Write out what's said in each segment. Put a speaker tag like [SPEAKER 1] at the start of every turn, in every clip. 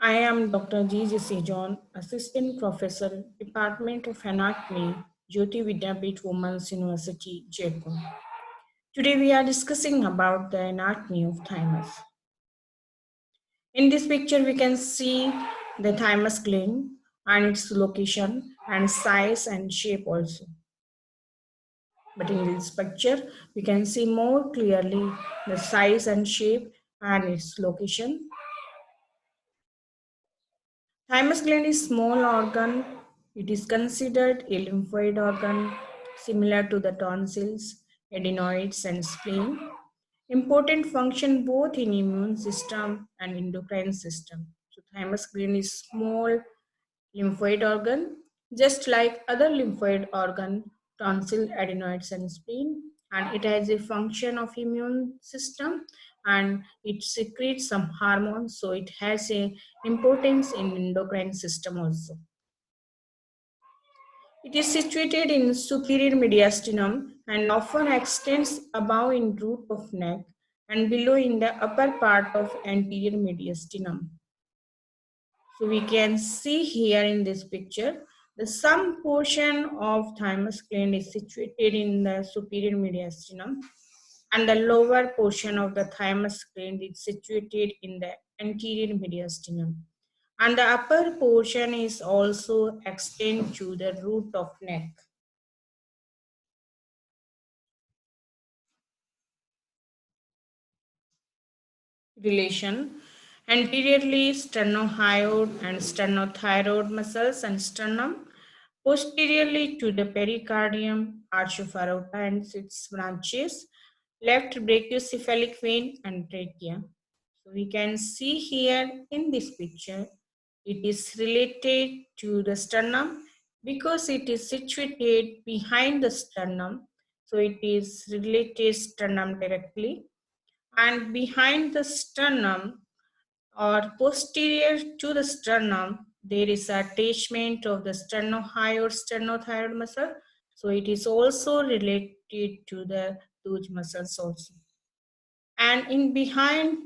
[SPEAKER 1] I am Dr. G.J.C. John, Assistant Professor, Department of Anatomy, Jyoti Vidyapith Women's University, Jaipur. Today we are discussing about the anatomy of thymus. In this picture we can see the thymus gland and its location and size and shape also. But in this picture we can see more clearly the size and shape and its location. Thymus gland is small organ. It is considered a lymphoid organ similar to the tonsils, adenoids and spleen. Important function both in immune system and endocrine system. So thymus gland is small lymphoid organ, just like other lymphoid organ, tonsil, adenoids, and spleen, and it has a function of immune system and it secretes some hormones, so it has a importance in endocrine system also. It is situated in superior mediastinum and often extends above in root of neck and below in the upper part of anterior mediastinum. So we can see here in this picture, the some portion of thymus gland is situated in the superior mediastinum and the lower portion of the thymus gland is situated in the anterior mediastinum. And the upper portion is also extend to the root of neck. Relation. Anteriorly, sternohyoid and sternothyroid muscles and sternum. Posteriorly to the pericardium, arch of aorta and its branches. Left brachiocephalic vein and trachea. So we can see here in this picture, it is related to the sternum because it is situated behind the sternum. So it is related sternum directly, and behind the sternum or posterior to the sternum, there is attachment of the sternohyoid sternothyroid muscle. So it is also related to the those muscles also. And in behind,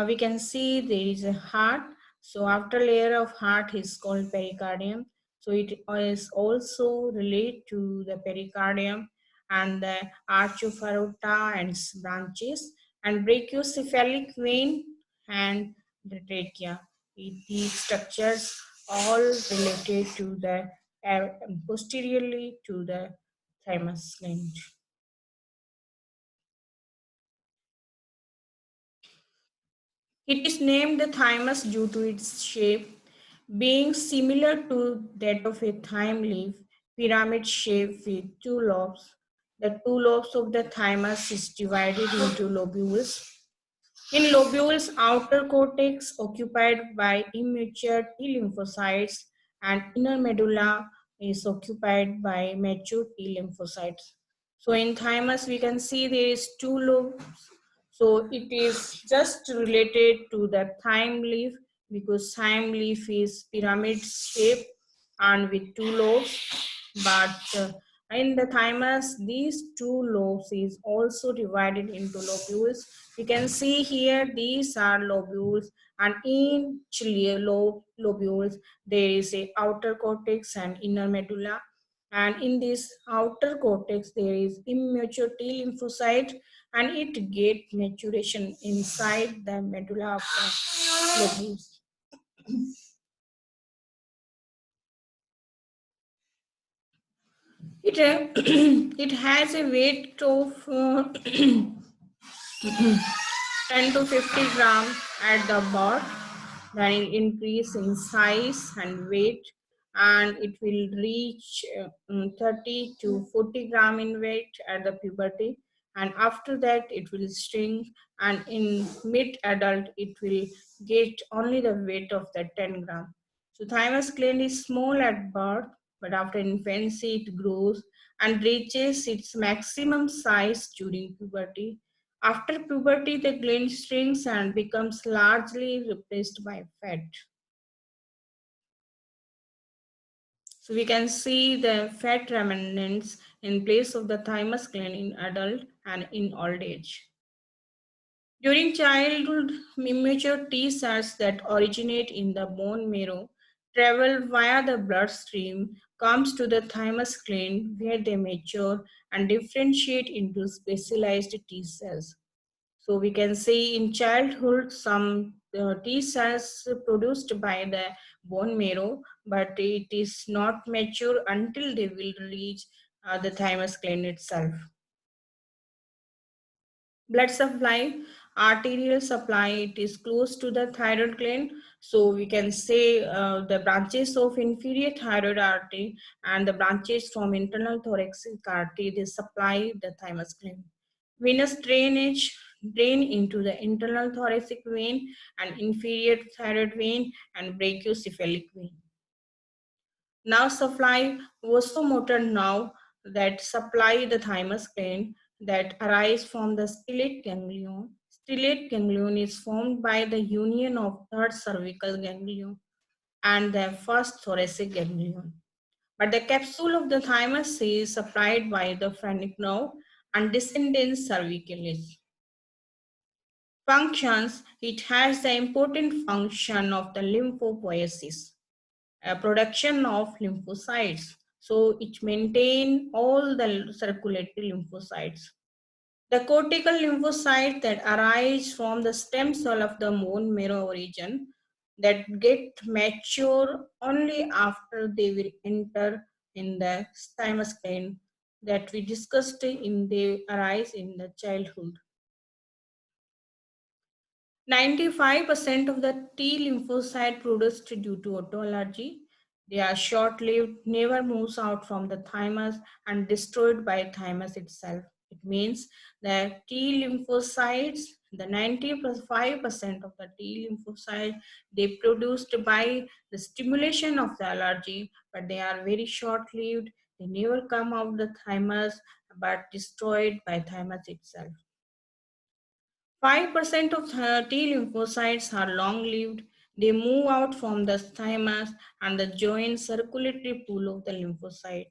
[SPEAKER 1] we can see there is a heart. So after layer of heart is called pericardium. So it is also related to the pericardium and the arch of aorta and its branches and brachiocephalic vein and the trachea. These structures all related to the posteriorly to the thymus gland. It is named the thymus due to its shape, being similar to that of a thyme leaf, pyramid shape with two lobes. The two lobes of the thymus is divided into lobules. In lobules, outer cortex occupied by immature T lymphocytes and inner medulla is occupied by mature T lymphocytes. So in thymus, we can see there is two lobes. So it is just related to the thyme leaf because thyme leaf is pyramid shape and with two lobes. But in the thymus, these two lobes is also divided into lobules. You can see here these are lobules, and in lobules there is a outer cortex and inner medulla, and in this outer cortex there is immature T lymphocyte and it get maturation inside the medulla of the lobules. It, it has a weight of 10 to 50 gram at the birth, then it increase in size and weight, and it will reach 30 to 40 gram in weight at the puberty, and after that it will shrink, and in mid adult it will get only the weight of the 10 gram. So thymus gland is small at birth, but after infancy it grows and reaches its maximum size during puberty. After puberty, the gland shrinks and becomes largely replaced by fat. So we can see the fat remnants in place of the thymus gland in adult and in old age. During childhood, immature T cells that originate in the bone marrow travel via the bloodstream, comes to the thymus gland where they mature and differentiate into specialized T cells. So we can say in childhood, some T cells produced by the bone marrow, but it is not mature until they will reach the thymus gland itself. Blood supply, arterial supply, it is close to the thyroid gland. So we can say the branches of inferior thyroid artery and the branches from internal thoracic artery, they supply the thymus gland. Venous drainage drain into the internal thoracic vein and inferior thyroid vein and brachiocephalic vein. Now supply vasomotor nerve that supply the thymus gland that arise from the stellate ganglion. Stellate ganglion is formed by the union of third cervical ganglion and the first thoracic ganglion. But the capsule of the thymus is supplied by the phrenic nerve and descendens cervicalis. Functions, it has the important function of the lymphopoiesis, production of lymphocytes. So it maintain all the circulatory lymphocytes. The cortical lymphocytes that arise from the stem cell of the bone marrow region that get mature only after they will enter in the thymus gland that we discussed in they arise in the childhood. 95% of the T lymphocyte produced due to autoallergy. They are short-lived, never moves out from the thymus and destroyed by thymus itself. It means that T lymphocytes, the 95% of the T lymphocytes, they produced by the stimulation of the allergy, but they are very short-lived. They never come out the thymus, but destroyed by thymus itself. 5% of T lymphocytes are long-lived. They move out from the thymus and the joint circulatory pool of the lymphocyte.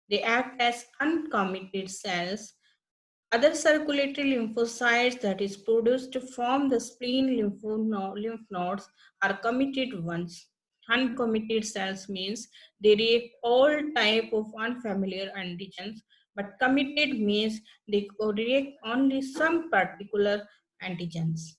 [SPEAKER 1] They act as uncommitted cells. Other circulatory lymphocytes that is produced from the spleen lymph nodes are committed ones. Uncommitted cells means they react all type of unfamiliar antigens, but committed means they react only some particular antigens.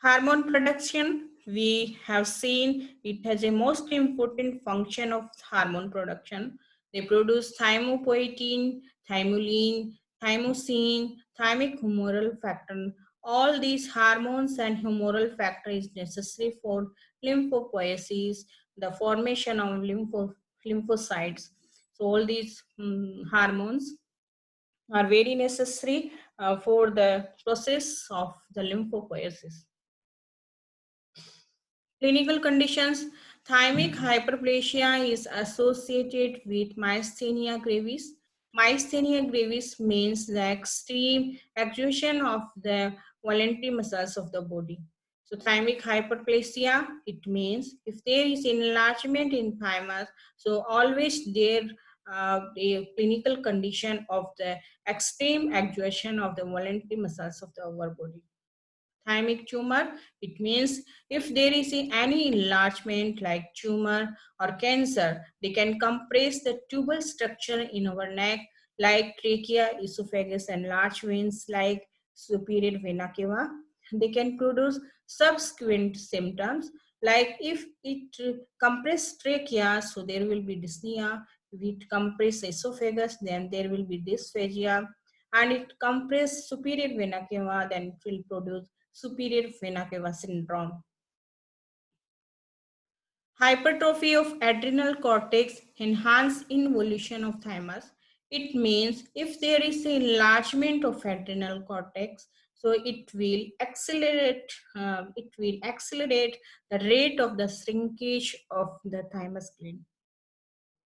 [SPEAKER 1] Hormone production, we have seen it has a most important function of hormone production. They produce thymopoietin, thymulin, thymosin, thymic humoral factor. All these hormones and humoral factor is necessary for lymphopoiesis, the formation of lymphocytes. So all these hormones are very necessary for the process of the lymphopoiesis. Clinical conditions, thymic hyperplasia is associated with myasthenia gravis. Myasthenia gravis means the extreme exertion of the voluntary muscles of the body. So thymic hyperplasia, it means if there is enlargement in thymus, so always there a clinical condition of the extreme exertion of the voluntary muscles of the our body. Thymic tumor, it means if there is any enlargement like tumor or cancer, they can compress the tubal structure in our neck like trachea, esophagus, and large veins like superior vena cava. They can produce subsequent symptoms like if it compress trachea, so there will be dyspnea. If it compress esophagus, then there will be dysphagia, and it compress superior vena cava, then it will produce superior vena cava syndrome. Hypertrophy of adrenal cortex enhance involution of thymus. It means if there is a enlargement of adrenal cortex, so it will accelerate. The rate of the shrinkage of the thymus gland.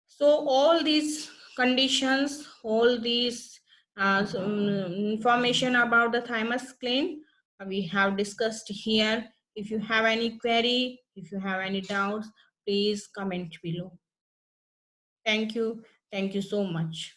[SPEAKER 1] So all these conditions, all these information about the thymus gland we have discussed here. If you have any query, if you have any doubts, please comment below. Thank you. Thank you so much.